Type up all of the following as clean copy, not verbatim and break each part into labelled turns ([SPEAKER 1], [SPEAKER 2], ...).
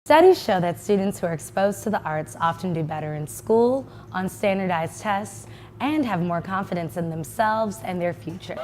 [SPEAKER 1] Studies show that students who are exposed to the arts often do better in school, on standardized tests, and have more confidence in themselves and their future.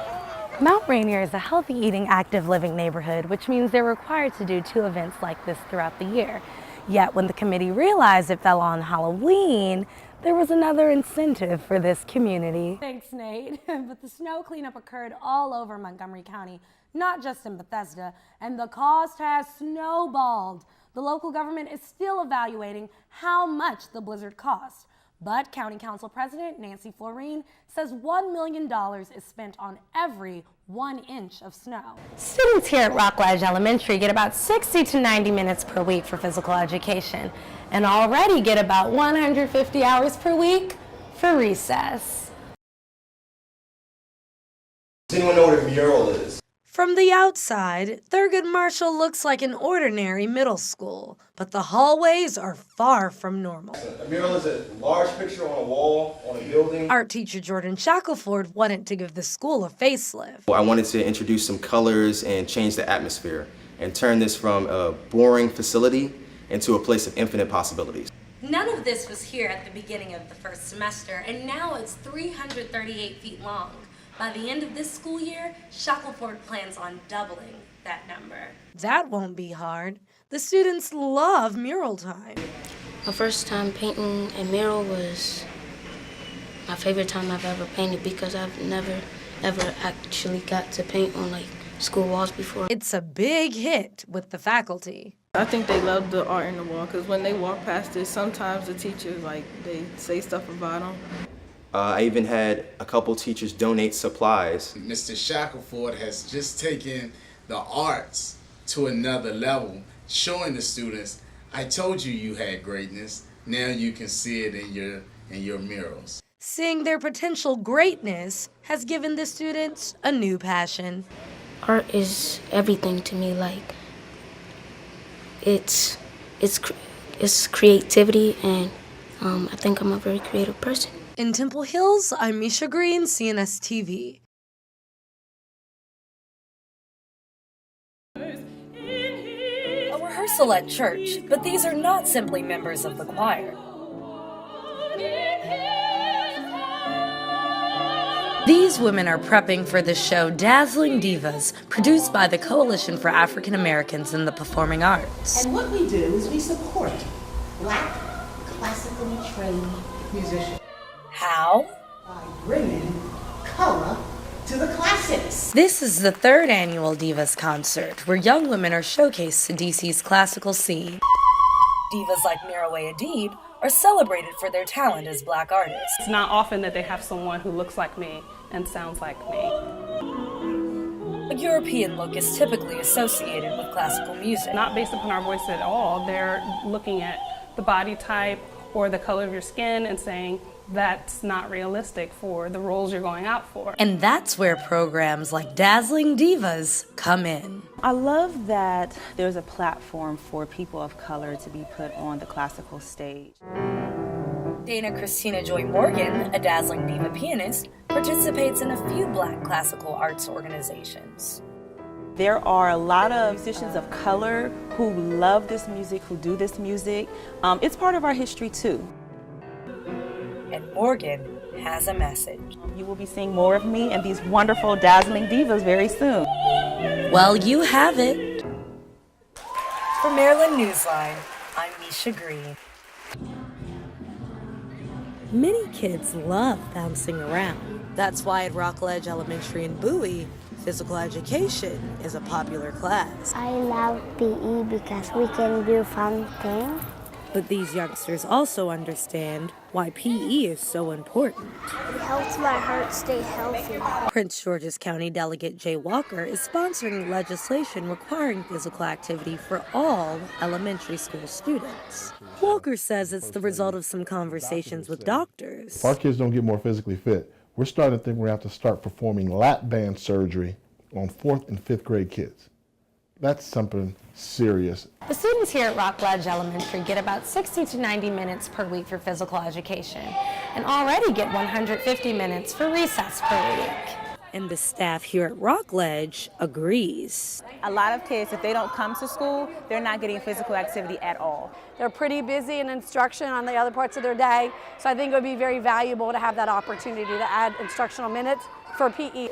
[SPEAKER 1] Mount Rainier is a healthy eating, active living neighborhood, which means they're required to do 2 events like this throughout the year. Yet when the committee realized it fell on Halloween, there was another incentive for this community.
[SPEAKER 2] Thanks, Nate. But the snow cleanup occurred all over Montgomery County, not just in Bethesda, and the cost has snowballed. The local government is still evaluating how much the blizzard cost. But County Council President Nancy Florine says $1 million is spent on every 1 inch of snow.
[SPEAKER 1] Students here at Rockledge Elementary get about 60 to 90 minutes per week for physical education and already get about 150 hours per week for recess.
[SPEAKER 3] Does anyone know what a mural is?
[SPEAKER 2] From the outside, Thurgood Marshall looks like an ordinary middle school, but the hallways are far from normal.
[SPEAKER 3] A mural is a large picture on a wall, on a building.
[SPEAKER 2] Art teacher Jordan Shackelford wanted to give the school a facelift.
[SPEAKER 3] I wanted to introduce some colors and change the atmosphere and turn this from a boring facility into a place of infinite possibilities.
[SPEAKER 1] None of this was here at the beginning of the first semester, and now it's 338 feet long. By the end of this school year, Shackelford plans on doubling that number.
[SPEAKER 2] That won't be hard. The students love mural time.
[SPEAKER 4] My first time painting a mural was my favorite time I've ever painted because I've never ever actually got to paint on like school walls before.
[SPEAKER 2] It's a big hit with the faculty.
[SPEAKER 5] I think they love the art in the wall because when they walk past it, sometimes the teachers they say stuff about them.
[SPEAKER 3] I even had a couple teachers donate supplies.
[SPEAKER 6] Mr. Shackelford has just taken the arts to another level, showing the students, I told you you had greatness, now you can see it in your murals.
[SPEAKER 2] Seeing their potential greatness has given the students a new passion.
[SPEAKER 4] Art is everything to me. Like it's creativity, and I think I'm a very creative person.
[SPEAKER 2] In Temple Hills, I'm Micha Green, CNS TV. A rehearsal at church, but these are not simply members of the choir. These women are prepping for the show Dazzling Divas, produced by the Coalition for African Americans in the Performing Arts.
[SPEAKER 7] And what we do is we support Black, classically trained musicians.
[SPEAKER 2] How?
[SPEAKER 7] By bringing color to the classics.
[SPEAKER 2] This is the 3rd annual Divas concert, where young women are showcased to DC's classical scene. Divas like Miraway Adib are celebrated for their talent as Black artists.
[SPEAKER 8] It's not often that they have someone who looks like me and sounds like me.
[SPEAKER 2] A European look is typically associated with classical music.
[SPEAKER 8] Not based upon our voice at all. They're looking at the body type or the color of your skin and saying, that's not realistic for the roles you're going out for.
[SPEAKER 2] And that's where programs like Dazzling Divas come in.
[SPEAKER 9] I love that there's a platform for people of color to be put on the classical stage.
[SPEAKER 2] Dana Christina Joy Morgan, a dazzling diva pianist, participates in a few Black classical arts organizations.
[SPEAKER 9] There are a lot of musicians of color who love this music, who do this music. It's part of our history too.
[SPEAKER 2] And Morgan has a message.
[SPEAKER 9] You will be seeing more of me and these wonderful dazzling divas very soon.
[SPEAKER 2] Well, you have it. For Maryland Newsline, I'm Micha Green. Many kids love bouncing around. That's why at Rockledge Elementary in Bowie, physical education is a popular class.
[SPEAKER 10] I love PE because we can do fun things.
[SPEAKER 2] But these youngsters also understand why PE is so important.
[SPEAKER 10] It helps my heart stay healthy.
[SPEAKER 2] Prince George's County Delegate Jay Walker is sponsoring legislation requiring physical activity for all elementary school students. Walker says it's the result of some conversations with doctors.
[SPEAKER 11] If our kids don't get more physically fit, we're starting to think we're going to have to start performing lap band surgery on 4th and 5th grade kids. That's something serious.
[SPEAKER 1] The students here at Rockledge Elementary get about 60 to 90 minutes per week for physical education and already get 150 minutes for recess per week. And the staff here at Rockledge agrees.
[SPEAKER 9] A lot of kids, if they don't come to school, they're not getting physical activity at all.
[SPEAKER 12] They're pretty busy in instruction on the other parts of their day, so I think it would be very valuable to have that opportunity to add instructional minutes for PE.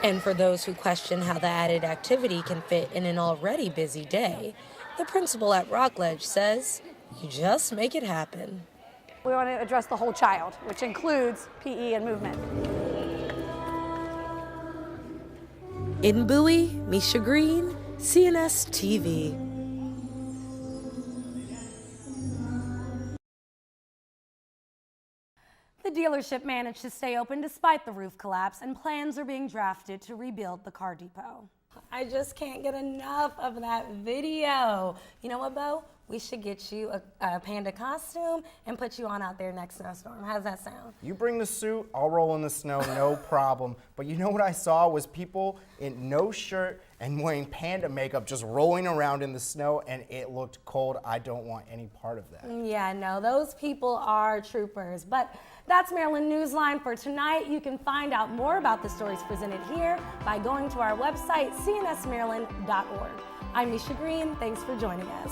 [SPEAKER 1] And for those who question how the added activity can fit in an already busy day, the principal at Rockledge says, you just make it happen.
[SPEAKER 12] We want to address the whole child, which includes PE and movement.
[SPEAKER 1] In Bowie, Micha Green, CNS TV.
[SPEAKER 2] The dealership managed to stay open despite the roof collapse, and plans are being drafted to rebuild the car depot. I just can't get enough of that video. You know what, Bo? We should get you a panda costume and put you on out there next snowstorm. How's that sound?
[SPEAKER 13] You bring the suit, I'll roll in the snow, no problem. But you know what I saw was people in no shirt and wearing panda makeup just rolling around in the snow, and it looked cold. I don't want any part of that.
[SPEAKER 2] Yeah, no, those people are troopers. But that's Maryland Newsline for tonight. You can find out more about the stories presented here by going to our website, cnsmaryland.org. I'm Micha Green. Thanks for joining us.